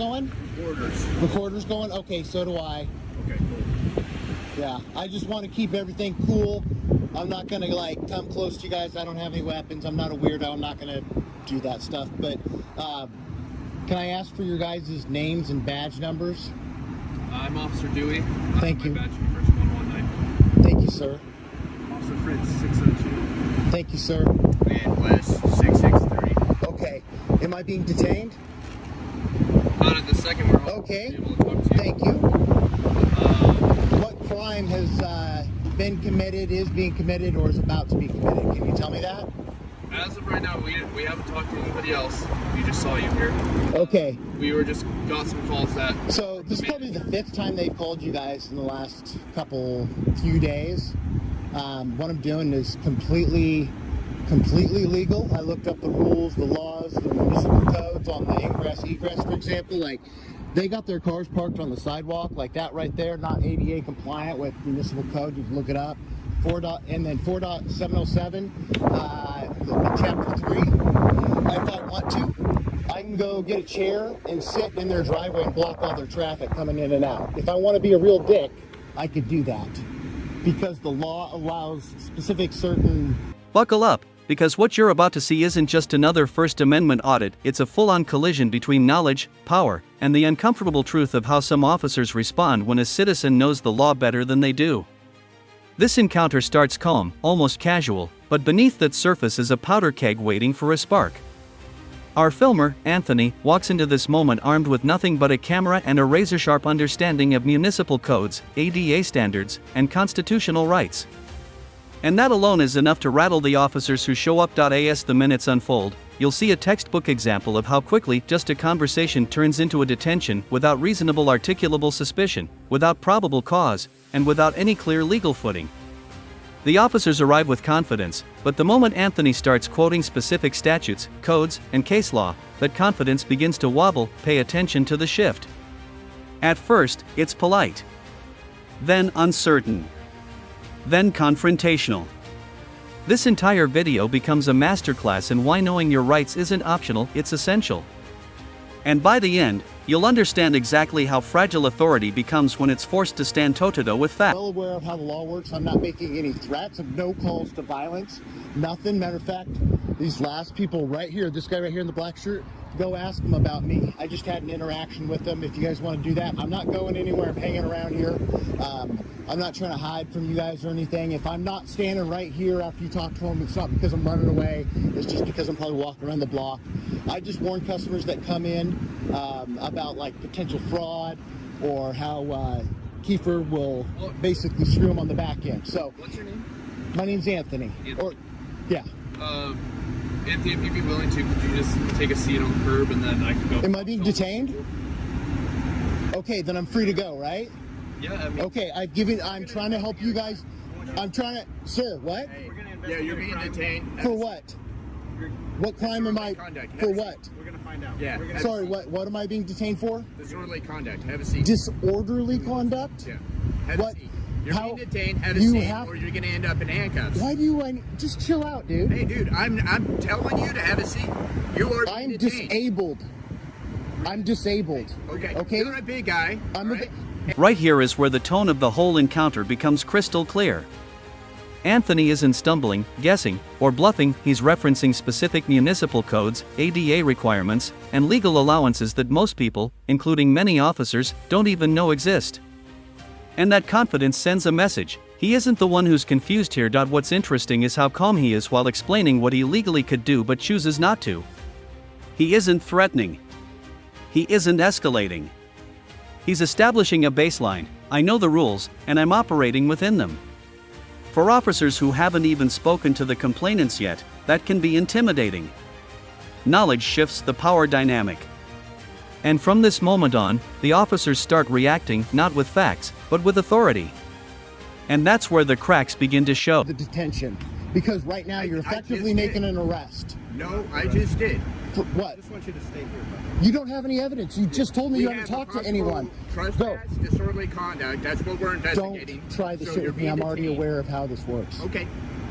Going? Recorders. Recorder's going? Okay, so do I. Okay, cool. Yeah, I just want to keep everything cool. I'm not going to like come close to you guys. I don't have any weapons. I'm not a weirdo. I'm not going to do that stuff. But can I ask for your guys' names and badge numbers? I'm Officer Dewey. Thank you. My badge number is 119. Thank you, sir. Officer Fritz, 602. Thank you, sir. And Wes, 663. Okay. Am I being detained? Not at the second we're Okay. able to talk to you. Thank you. What crime has been committed, is being committed, or is about to be committed? Can you tell me that? As of right now, we haven't talked to anybody else. We just saw you here. Okay. We got some calls that... So this is probably the 5th time they've called you guys in the last few days. What I'm doing is completely legal. I looked up the rules, the laws, the municipal codes on the ingress, egress, for example. Like, they got their cars parked on the sidewalk, like that right there, not ADA compliant with municipal code. You can look it up. 4.707, chapter 3. If I want to, I can go get a chair and sit in their driveway and block all their traffic coming in and out. If I want to be a real dick, I could do that, because the law allows specific certain... Buckle up, because what you're about to see isn't just another First Amendment audit, it's a full-on collision between knowledge, power, and the uncomfortable truth of how some officers respond when a citizen knows the law better than they do. This encounter starts calm, almost casual, but beneath that surface is a powder keg waiting for a spark. Our filmer, Anthony, walks into this moment armed with nothing but a camera and a razor-sharp understanding of municipal codes, ADA standards, and constitutional rights. And that alone is enough to rattle the officers who show up. As the minutes unfold, you'll see a textbook example of how quickly just a conversation turns into a detention without reasonable articulable suspicion, without probable cause, and without any clear legal footing. The officers arrive with confidence, but the moment Anthony starts quoting specific statutes, codes, and case law, that confidence begins to wobble. Pay attention to the shift. At first, it's polite. Then uncertain. Then confrontational. This entire video becomes a masterclass in why knowing your rights isn't optional, it's essential. And by the end, you'll understand exactly how fragile authority becomes when it's forced to stand toe-to-toe with facts. Well aware of how the law works. I'm not making any threats of no calls to violence. Nothing. Matter of fact, these last people right here, this guy right here in the black shirt, go ask him about me. I just had an interaction with them. If you guys want to do that, I'm not going anywhere. I'm hanging around here. I'm not trying to hide from you guys or anything. If I'm not standing right here after you talk to them, it's not because I'm running away. It's just because I'm probably walking around the block. I just warn customers that come in about like potential fraud, or how Kiefer will basically screw them on the back end. So, What's your name? My name's Anthony. Or, yeah. Anthony, if you'd be willing to, could you just take a seat on the curb and then I can go? Am I being detained? Okay, then I'm free to go, right? Yeah, I mean... Okay, I'm trying to help you guys. Sir, what? Yeah, you're being detained. For what? What crime am I? For what? We're gonna find out. Yeah. Sorry, what am I being detained for? Disorderly conduct. Have a seat. Disorderly conduct? Yeah. Have What? a seat. You're How? being detained. Have a You seat, have- or you're gonna end up in handcuffs. Why do you? Just chill out, dude. Hey, dude, I'm telling you to have a seat. You are being I'm detained. disabled. I'm disabled. Okay. Okay. You're a big guy. I'm a right? Right here is where the tone of the whole encounter becomes crystal clear. Anthony isn't stumbling, guessing, or bluffing. He's referencing specific municipal codes, ADA requirements, and legal allowances that most people, including many officers, don't even know exist. And that confidence sends a message. He isn't the one who's confused here. What's interesting is how calm he is while explaining what he legally could do but chooses not to. He isn't threatening. He isn't escalating. He's establishing a baseline. I know the rules, and I'm operating within them. For officers who haven't even spoken to the complainants yet, that can be intimidating. Knowledge shifts the power dynamic. And from this moment on, the officers start reacting not with facts, but with authority. And that's where the cracks begin to show. The detention, because right now you're effectively making an arrest. No, I just did. For what? I just want you to stay here. You don't have any evidence. You just told me you haven't talked to anyone. Trespass, disorderly conduct. That's what we're investigating. Don't try this So shit you're with me. I'm being already detained. aware of how this works. Okay,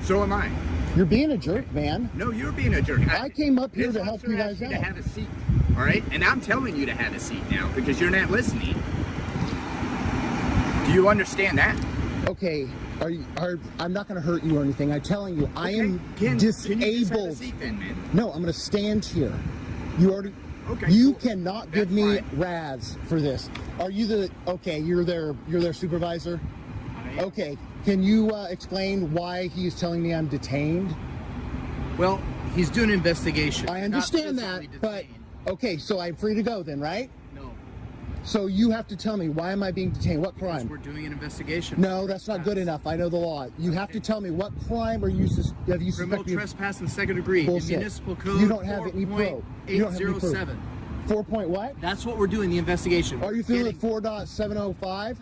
so am I. You're being a jerk, man. No, you're being a jerk. I came up here This to help officer you asked guys me to out. have a seat. All right, and I'm telling you to have a seat now because you're not listening. Do you understand that? Okay, I'm not going to hurt you or anything. I'm telling you, I am disabled. Can you just have a seat then, man? No, I'm going to stand here. You already. Okay. You cool. cannot give That's me fine. RAS for this. Are you the? Okay, you're their supervisor. I am. Okay, can you explain why he's telling me I'm detained? Well, he's doing an investigation. I Not understand that, physically but detained. okay, so I'm free to go then, right? No. So you have to tell me, why am I being detained? What Because crime? we're doing an investigation. No, that's not good enough. I know the law. You have to tell me, what crime are you have you Criminal suspected? trespass in the second degree. Bullshit. In municipal code. You don't have any proof. You don't have any proof. 4.807. 4 point what? That's what we're doing. The investigation. Are you feeling 4.705?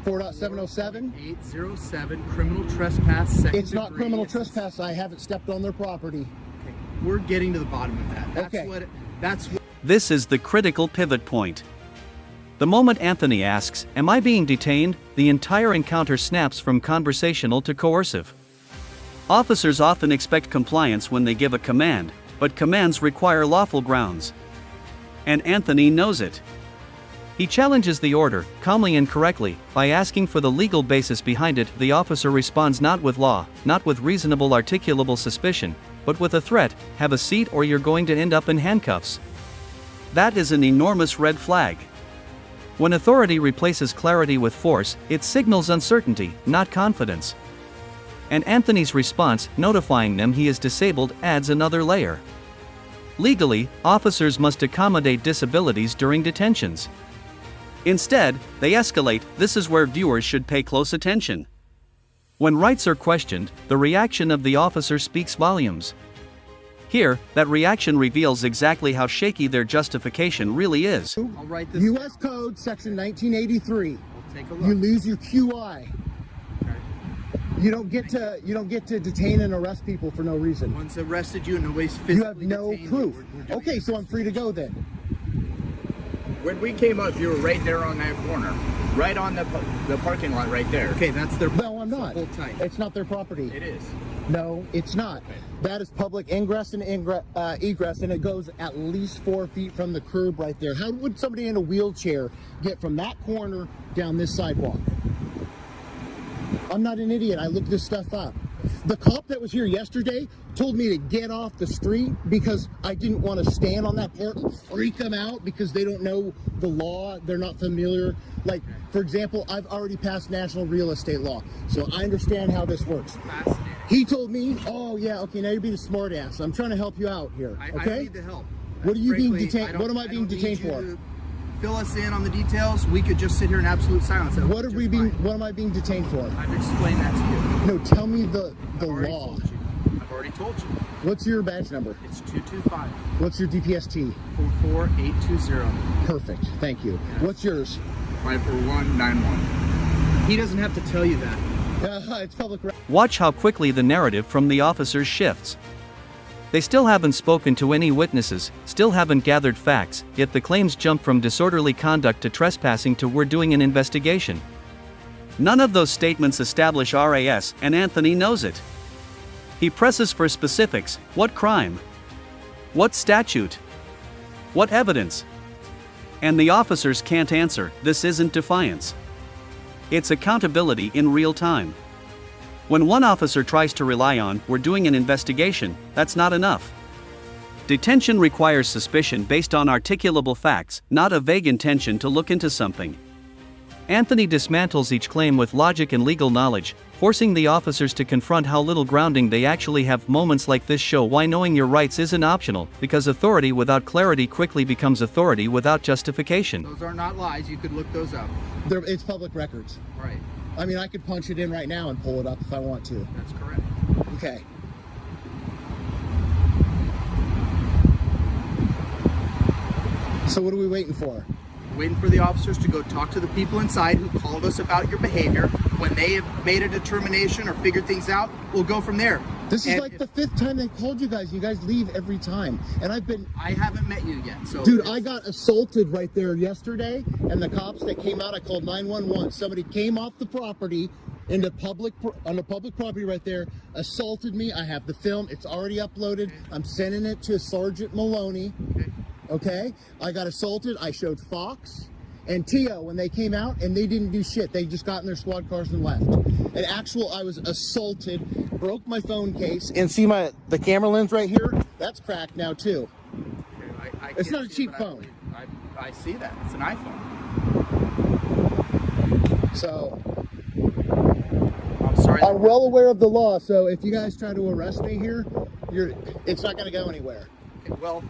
4.707? 807 criminal trespass. Second It's not degree. criminal trespass. I haven't stepped on their property. Okay. We're getting to the bottom of that. That's Okay. That's what. This is the critical pivot point. The moment Anthony asks, "Am I being detained?" the entire encounter snaps from conversational to coercive. Officers often expect compliance when they give a command, but commands require lawful grounds. And Anthony knows it. He challenges the order, calmly and correctly, by asking for the legal basis behind it. The officer responds not with law, not with reasonable articulable suspicion, but with a threat: have a seat or you're going to end up in handcuffs. That is an enormous red flag. When authority replaces clarity with force, it signals uncertainty, not confidence. And Anthony's response, notifying them he is disabled, adds another layer. Legally, officers must accommodate disabilities during detentions. Instead, they escalate. This is where viewers should pay close attention. When rights are questioned, the reaction of the officer speaks volumes. Here, that reaction reveals exactly how shaky their justification really is. I'll write this. U.S. Code Section 1983. We'll take a look. You lose your QI. Okay. You don't get to detain and arrest people for no reason. Once arrested you and nobody's physically You have no detained, proof. we're doing Okay, it. so I'm free to go then. When we came up, you were right there on that corner, right on the parking lot, right there. Okay, that's their. No, I'm not. Hold tight. It's not their property. It is. No, it's not. Okay. That is public ingress and egress, and it goes at least 4 feet from the curb right there. How would somebody in a wheelchair get from that corner down this sidewalk? I'm not an idiot. I looked this stuff up. The cop that was here yesterday told me to get off the street because I didn't want to stand on that part and freak them out because they don't know the law. They're not familiar. Like, for example, I've already passed national real estate law, so I understand how this works. Fascinating. He told me, oh yeah, okay, now you're being a smart ass. I'm trying to help you out here, I okay? need the help. What are you being Frankly, detained? I don't- What am I being don't need detained you for? to fill us in on the details. We could just sit here in absolute silence. That would What be are just we being? fine. What am I being detained for? I've explained that to you. No, tell me the I've already law. told you. I've already told you. What's your badge number? It's 225 What's your DPST? 44820 Perfect, thank you. What's yours? 54191. He doesn't have to tell you that. It's public record. Watch how quickly the narrative from the officers shifts. They still haven't spoken to any witnesses, still haven't gathered facts, yet the claims jump from disorderly conduct to trespassing to "we're doing an investigation." None of those statements establish RAS, and Anthony knows it. He presses for specifics: what crime? What statute? What evidence? And the officers can't answer. This isn't defiance. It's accountability in real time. When one officer tries to rely on "we're doing an investigation," that's not enough. Detention requires suspicion based on articulable facts, not a vague intention to look into something. Anthony dismantles each claim with logic and legal knowledge, forcing the officers to confront how little grounding they actually have. Moments like this show why knowing your rights isn't optional, because authority without clarity quickly becomes authority without justification. Those are not lies. You could look those up. It's public records. Right. I mean, I could punch it in right now and pull it up if I want to. That's correct. Okay. So what are we waiting for? Waiting for the officers to go talk to the people inside who called us about your behavior. When they have made a determination or figured things out, we'll go from there. This is And like the 5th time they called you guys. You guys leave every time. And I've been... I haven't met you yet, so... Dude, I got assaulted right there yesterday, and the cops that came out, I called 911. Somebody came off the property on the public property right there, assaulted me. I have the film. It's already uploaded. I'm sending it to Sergeant Maloney. Okay. Okay? I got assaulted. I showed Fox and Tio when they came out, and they didn't do shit. They just got in their squad cars and left. I was assaulted, broke my phone case, and see the camera lens right here? That's cracked now too. I It's can't not a see it, cheap but phone. I see that. It's an iPhone. So I'm sorry. I'm well aware of the law. So if you guys try to arrest me here, it's not going to go anywhere. Okay, well,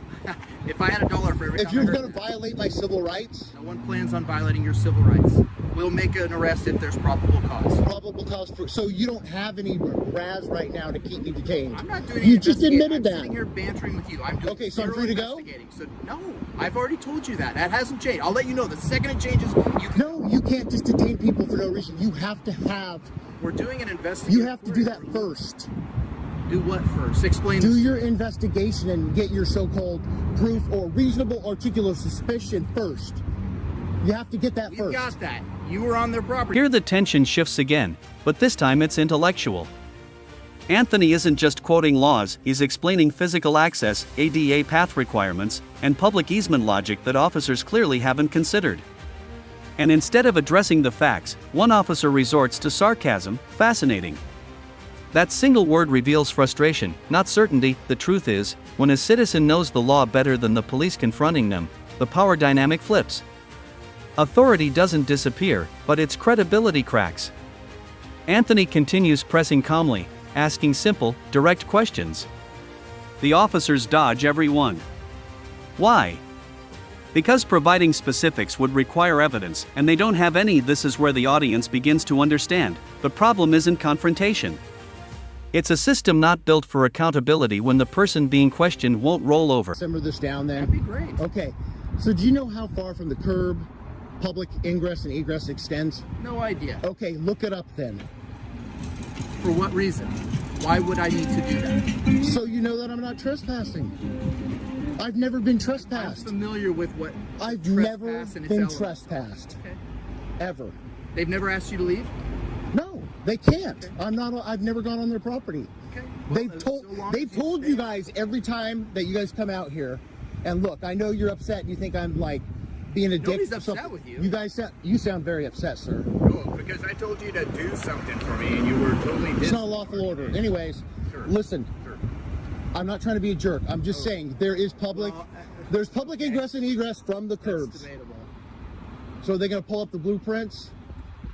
if I had $1 for every If time you're I heard going to violate my civil rights, no one plans on violating your civil rights. We'll make an arrest if there's probable cause. probable cause so you don't have any RAS right now to keep me detained. I'm not doing any You just investigating. admitted I'm that. sitting here bantering with you. I'm doing Okay, so I'm zero free to go? investigating. So no, I've already told you that. That hasn't changed. I'll let you know the second it changes. You can. No, you can't just detain people for no reason. You have to have. We're doing an investigation. You have to do that first. Do what first? Explain. Do this. your investigation and get your so-called proof or reasonable articulable suspicion first. You have to get that We've first. got that. You were on their property. Here the tension shifts again, but this time it's intellectual. Anthony isn't just quoting laws, he's explaining physical access, ADA path requirements, and public easement logic that officers clearly haven't considered. And instead of addressing the facts, one officer resorts to sarcasm. Fascinating. That single word reveals frustration, not certainty. The truth is, when a citizen knows the law better than the police confronting them, the power dynamic flips. Authority doesn't disappear, but its credibility cracks. Anthony continues pressing calmly, asking simple, direct questions. The officers dodge every one. Why? Because providing specifics would require evidence, and they don't have any. This is where the audience begins to understand. The problem isn't confrontation. It's a system not built for accountability when the person being questioned won't roll over. Simmer this down then. That'd be great. Okay, so do you know how far from the curb public ingress and egress extends? No idea. Okay, look it up then. For what reason? Why would I need to do that? So you know that I'm not trespassing. I've never been I'm trespassed. familiar with what I've never trespass and its been elements. trespassed. Okay. Ever. They've never asked you to leave? No, they can't. Okay. I've never gone on their property. Okay. They've told you guys every time that you guys come out here, and look, I know you're upset and you think I'm like being a dick. Nobody's or upset something. with you. You sound very upset, sir. No, because I told you to do something for me and you were totally It's not a lawful order. Anyways, Sure. listen, Sure. I'm not trying to be a jerk. I'm just saying there's public ingress and egress from the That's curbs. debatable. So they're going to pull up the blueprints.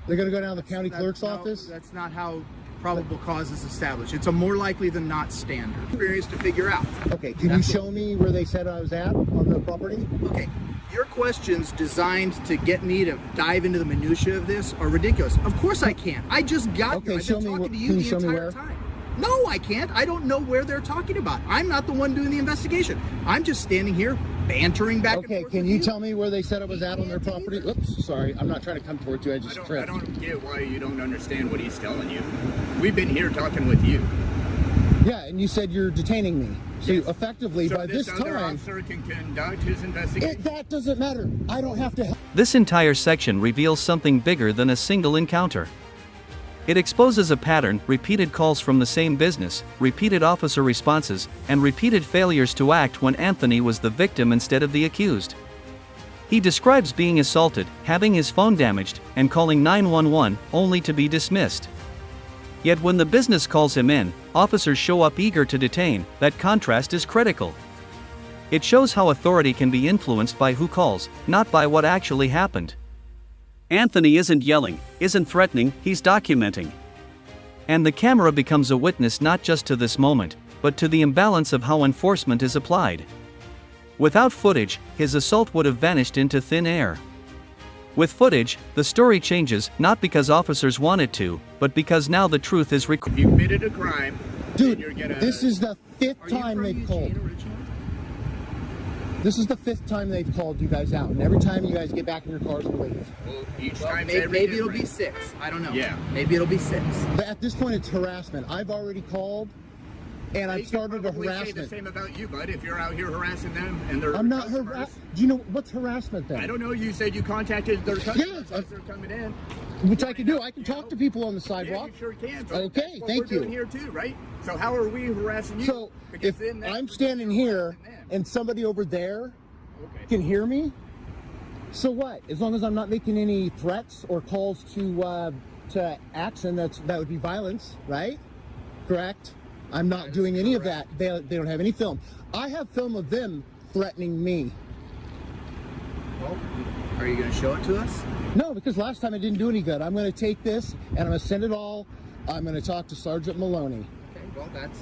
They're going to go down to the county clerk's No, office. That's not how probable cause is established. It's a more likely than not standard. Experience to figure out. Okay, can you show me where they said I was at on the property? Okay, your questions designed to get me to dive into the minutia of this are ridiculous. Of course I can't. I just got Okay, here. I've show been me talking what- to can you you the show me entire where? time. No, I can't. I don't know where they're talking about. I'm not the one doing the investigation. I'm just standing here bantering back and Okay, forth can with you tell me where they said I was at on their property? Oops, sorry. I'm not trying to come towards you. I just I tripped. don't get why you don't understand what he's telling you. We've been here talking with you. Yeah, and you said you're detaining me. So effectively, So by this other time, officer can conduct his investigation. that doesn't matter. I don't have to help. This entire section reveals something bigger than a single encounter. It exposes a pattern, repeated calls from the same business, repeated officer responses, and repeated failures to act when Anthony was the victim instead of the accused. He describes being assaulted, having his phone damaged, and calling 911, only to be dismissed. Yet when the business calls him in, officers show up eager to detain. That contrast is critical. It shows how authority can be influenced by who calls, not by what actually happened. Anthony isn't yelling, isn't threatening, he's documenting. And the camera becomes a witness not just to this moment, but to the imbalance of how enforcement is applied. Without footage, his assault would have vanished into thin air. With footage, the story changes, not because officers want it to, but because now the truth is If you committed a crime, Dude, then you're gonna... this is the fifth Are you time from they've Eugene called. originally? This is the fifth time they've called you guys out. And every time you guys get back in your cars and leave. Well, each Well, time maybe it'll be 6. I don't know. Yeah. Maybe it'll be 6. But at this point, it's harassment. I've already called, and I've started a Say the harassment. same about you, bud. If you're out here harassing them and they're I'm not customers. harassing. Do you know what's harassment then? I don't know. You said you contacted their customers Yeah, as they're coming in. Which I can do. I can talk to people on the Yeah, sidewalk. you sure can. So Okay, that's what thank we're you. doing here too, right? So how are we harassing you? So Because if then that's I'm what standing you're here harassing them. and somebody over there Okay. Can hear me? So what? As long as I'm not making any threats or calls to action, that would be violence, right? Correct? I'm not doing any of that. They don't have any film. I have film of them threatening me. Well, are you going to show it to us? No, because last time it didn't do any good. I'm going to take this and I'm going to send it all. I'm going to talk to Sergeant Maloney. Okay, well, that's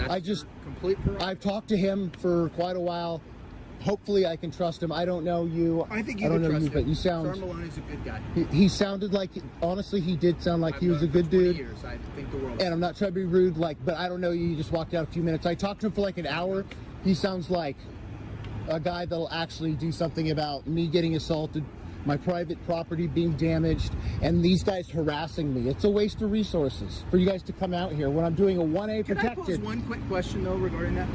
I just- your complete prerogative. I've talked to him for quite a while. Hopefully I can trust him. I don't know you. I think you I don't can know trust you, him. but you sound. Sergeant Maloney's a good guy. He sounded like, honestly, he did sound like he I've was a known him good for 20 dude. Years. I think the world. And I'm not trying to be rude, but I don't know you. You just walked out a few minutes. I talked to him for like an hour. He sounds like a guy that'll actually do something about me getting assaulted, my private property being damaged, and these guys harassing me. It's a waste of resources for you guys to come out here when I'm doing a 1A Can I pose protected. one quick question though regarding that?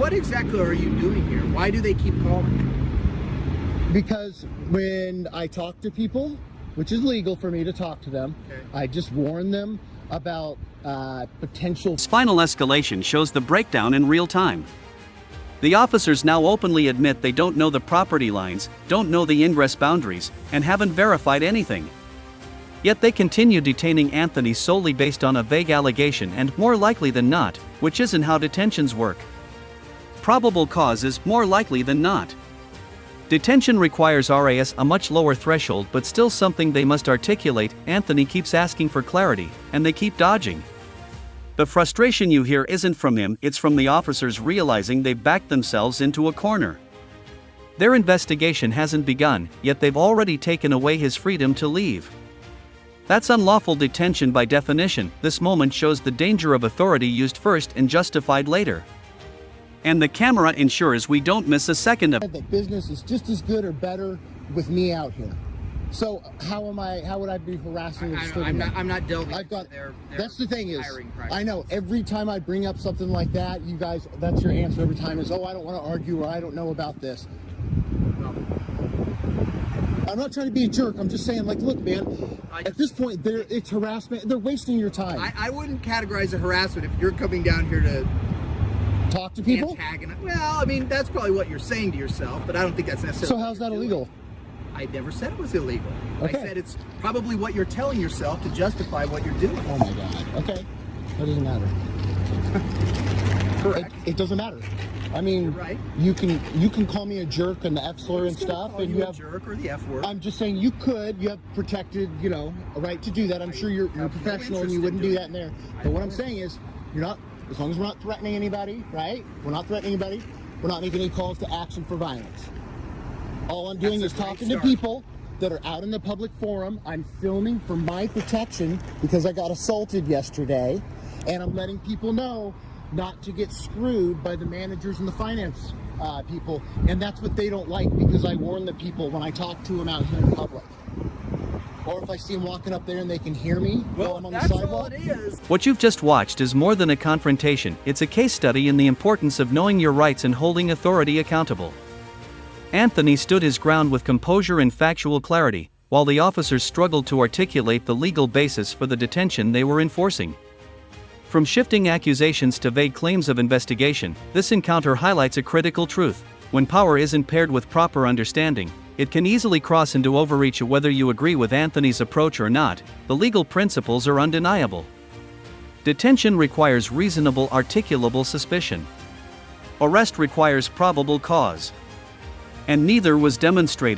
What exactly are you doing here? Why do they keep calling? Because when I talk to people, which is legal for me to talk to them, Okay. I just warn them about potential. This final escalation shows the breakdown in real time. The officers now openly admit they don't know the property lines, don't know the ingress boundaries, and haven't verified anything. Yet they continue detaining Anthony solely based on a vague allegation and more likely than not, which isn't how detentions work. Probable cause is more likely than not. Detention requires RAS a much lower threshold but still something they must articulate. Anthony keeps asking for clarity, and they keep dodging. The frustration you hear isn't from him, it's from the officers realizing they've backed themselves into a corner. Their investigation hasn't begun, yet they've already taken away his freedom to leave. That's unlawful detention by definition. This moment shows the danger of authority used first and justified later. And the camera ensures we don't miss a second of it. That business is just as good or better with me out here. So how would I be harassing and disturbing them? I'm not delving I've got. into their That's the thing is, hiring I practices. know every time I bring up something like that, you guys, that's your answer every time is, oh, I don't want to argue or I don't know about this. No. I'm not trying to be a jerk. I'm just saying, like, look, man, at this point, it's harassment. They're wasting your time. I wouldn't categorize it harassment if you're coming down here to Talk to people. antagonize. Well, I mean, that's probably what you're saying to yourself, but I don't think that's necessarily. So what how's you're that doing. illegal? I never said it was illegal. Okay. I said it's probably what you're telling yourself to justify what you're doing. Oh my God. Okay. That doesn't matter. Correct. It doesn't matter. I mean, You're right. you can call me a jerk and the F slur and Who's gonna stuff, call and you you a have. jerk or the F word. I'm just saying you have protected, a right to do that. I'm sure you're have no professional and interest you in wouldn't do doing that in there. But what I'm don't. saying is, you're not, as long as we're not threatening anybody, right? We're not threatening anybody. We're not making any calls to action for violence. All I'm doing That's is a great talking to start. people that are out in the public forum. I'm filming for my protection because I got assaulted yesterday, and I'm letting people know not to get screwed by the managers and the finance people, and that's what they don't like because I warn the people when I talk to them out here in public. Or if I see them walking up there and they can hear me while I'm on the that's all sidewalk. it is. What you've just watched is more than a confrontation, it's a case study in the importance of knowing your rights and holding authority accountable. Anthony stood his ground with composure and factual clarity, while the officers struggled to articulate the legal basis for the detention they were enforcing. From shifting accusations to vague claims of investigation, this encounter highlights a critical truth. When power isn't paired with proper understanding, it can easily cross into overreach. Whether you agree with Anthony's approach or not, the legal principles are undeniable. Detention requires reasonable articulable suspicion. Arrest requires probable cause. And neither was demonstrated.